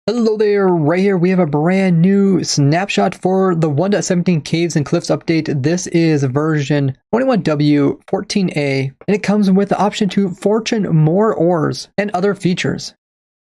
Hello there, right here we have a brand new snapshot for the 1.17 Caves and Cliffs update. This is version 21W14A, and it comes with the option to fortune more ores and other features.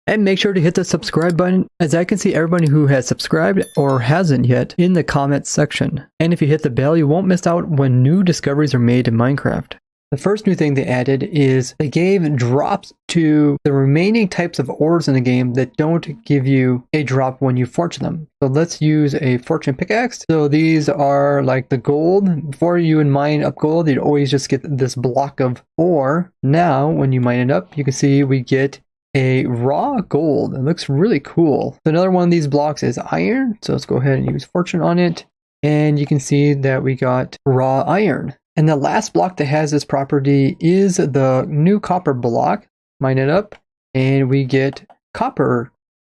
And make sure to hit the subscribe button, as I can see everybody who has subscribed or hasn't yet in the comments section. And if you hit the bell, you won't miss out when new discoveries are made in Minecraft. The first new thing they added is they gave drops to the remaining types of ores in the game that don't give you a drop when you fortune them. So let's use a fortune pickaxe. So these are like the gold. Before you would mine up gold, you'd always just get this block of ore. Now, when you mine it up, you can see we get a raw gold. It looks really cool. So another one of these blocks is iron. So let's go ahead and use fortune on it. And you can see that we got raw iron. And the last block that has this property is the new copper block. Mine it up, and we get copper,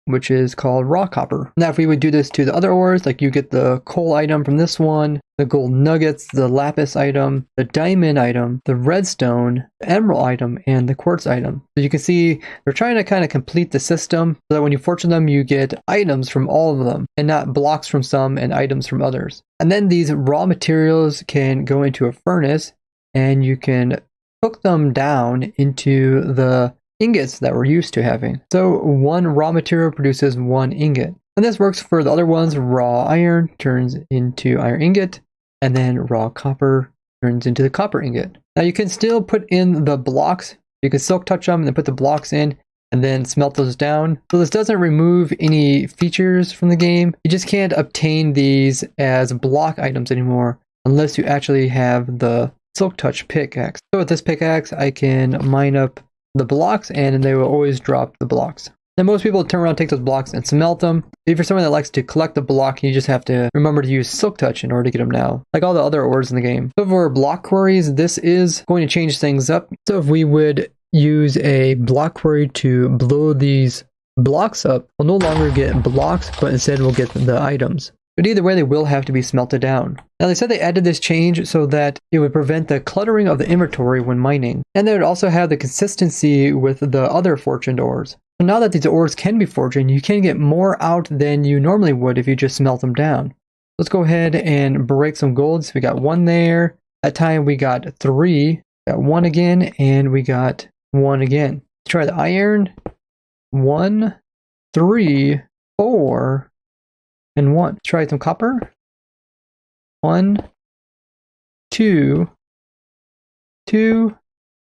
which is called raw copper. Now, if we would do this to the other ores, like you get the coal item from this one, the gold nuggets, the lapis item, the diamond item, the redstone, the emerald item, and the quartz item. So you can see they're trying to kind of complete the system so that when you fortune them, you get items from all of them and not blocks from some and items from others. And then these raw materials can go into a furnace and you can cook them down into the ingots that we're used to having. So one raw material produces one ingot. And this works for the other ones. Raw iron turns into iron ingot, and then raw copper turns into the copper ingot. Now you can still put in the blocks. You can silk touch them and then put the blocks in and then smelt those down. So this doesn't remove any features from the game. You just can't obtain these as block items anymore unless you actually have the silk touch pickaxe. So with this pickaxe, I can mine up the blocks and they will always drop the blocks. Now most people turn around, take those blocks and smelt them. If you're someone that likes to collect the block, you just have to remember to use silk touch in order to get them now, like all the other ores in the game. So for block quarries, this is going to change things up. So if we would use a block quarry to blow these blocks up, we'll no longer get blocks, but instead we'll get the items. But either way, they will have to be smelted down. Now they said they added this change so that it would prevent the cluttering of the inventory when mining. And they would also have the consistency with the other fortuned ores. So now that these ores can be fortuned, you can get more out than you normally would if you just smelt them down. Let's go ahead and break some gold. So we got one there. That time we got 3. Got 1 again, and we got 1 again. Let's try the iron. 1, 3, 4. And 1. Let's try some copper. 1, 2, 2,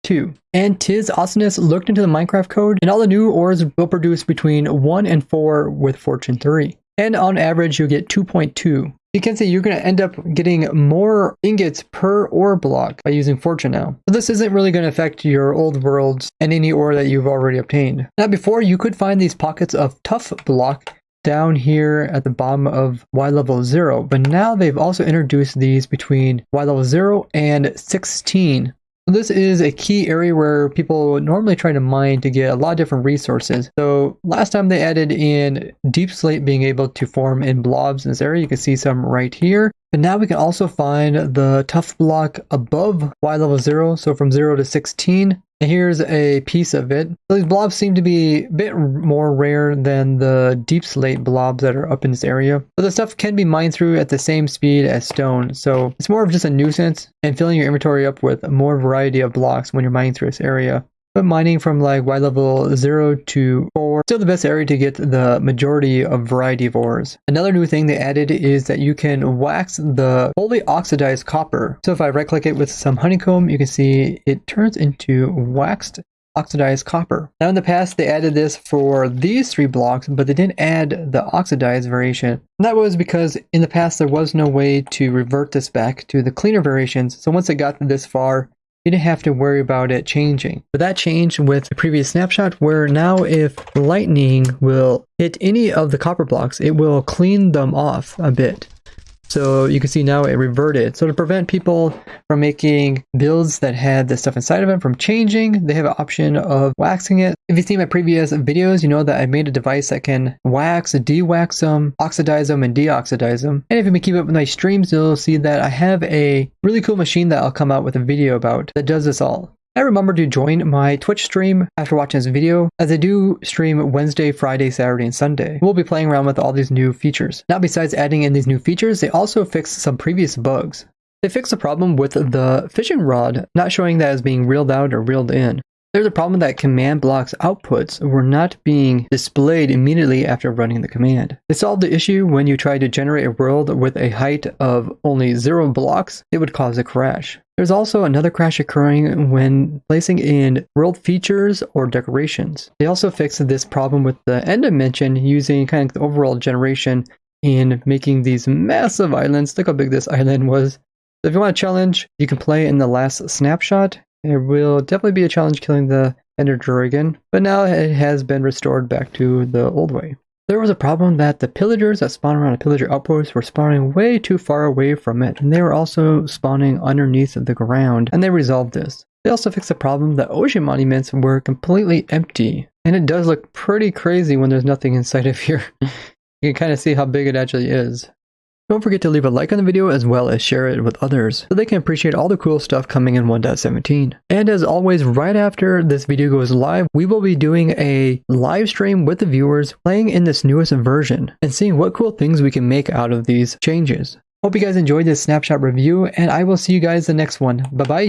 2. And Tiz Awesomeness looked into the Minecraft code, and all the new ores will produce between 1 and 4 with fortune 3. And on average, you'll get 2.2. You can see you're going to end up getting more ingots per ore block by using fortune now. So this isn't really going to affect your old worlds and any ore that you've already obtained. Now before, you could find these pockets of tough block down here at the bottom of Y level 0, but now they've also introduced these between Y level 0 and 16. So this is a key area where people normally try to mine to get a lot of different resources. So last time they added in deep slate being able to form in blobs in this area. You can see some right here. But now we can also find the tough block above Y level 0, so from 0 to 16. And here's a piece of it. So these blobs seem to be a bit more rare than the deep slate blobs that are up in this area. But the stuff can be mined through at the same speed as stone. So it's more of just a nuisance and filling your inventory up with more variety of blocks when you're mining through this area. But mining from like Y level 0 to 4, still the best area to get the majority of variety of ores. Another new thing they added is that you can wax the fully oxidized copper. So if I right click it with some honeycomb, you can see it turns into waxed oxidized copper. Now in the past they added this for these 3 blocks, but they didn't add the oxidized variation. And that was because in the past there was no way to revert this back to the cleaner variations. So once it got this far, you didn't have to worry about it changing. But that changed with the previous snapshot, where now if lightning will hit any of the copper blocks, it will clean them off a bit. So you can see now it reverted. So to prevent people from making builds that had this stuff inside of it from changing, they have an option of waxing it. If you've seen my previous videos, you know that I made a device that can wax, de-wax them, oxidize them, and deoxidize them. And if you've been keeping up with my streams, you'll see that I have a really cool machine that I'll come out with a video about that does this all. And remember to join my Twitch stream after watching this video, as I do stream Wednesday, Friday, Saturday, and Sunday. We'll be playing around with all these new features. Now, besides adding in these new features, they also fixed some previous bugs. They fixed the problem with the fishing rod not showing that as being reeled out or reeled in. There's a problem that command blocks outputs were not being displayed immediately after running the command. They solved the issue when you tried to generate a world with a height of only 0 blocks. It would cause a crash. There's also another crash occurring when placing in world features or decorations. They also fixed this problem with the end dimension using kind of the overall generation in making these massive islands. Look how big this island was. So if you want a challenge, you can play in the last snapshot. There will definitely be a challenge killing the Ender Dragon, but now it has been restored back to the old way. There was a problem that the pillagers that spawn around a pillager outpost were spawning way too far away from it, and they were also spawning underneath the ground, and they resolved this. They also fixed the problem that ocean monuments were completely empty, and it does look pretty crazy when there's nothing inside of here. You can kind of see how big it actually is. Don't forget to leave a like on the video as well as share it with others so they can appreciate all the cool stuff coming in 1.17. And as always, right after this video goes live, we will be doing a live stream with the viewers playing in this newest version and seeing what cool things we can make out of these changes. Hope you guys enjoyed this snapshot review, and I will see you guys in the next one. Bye bye!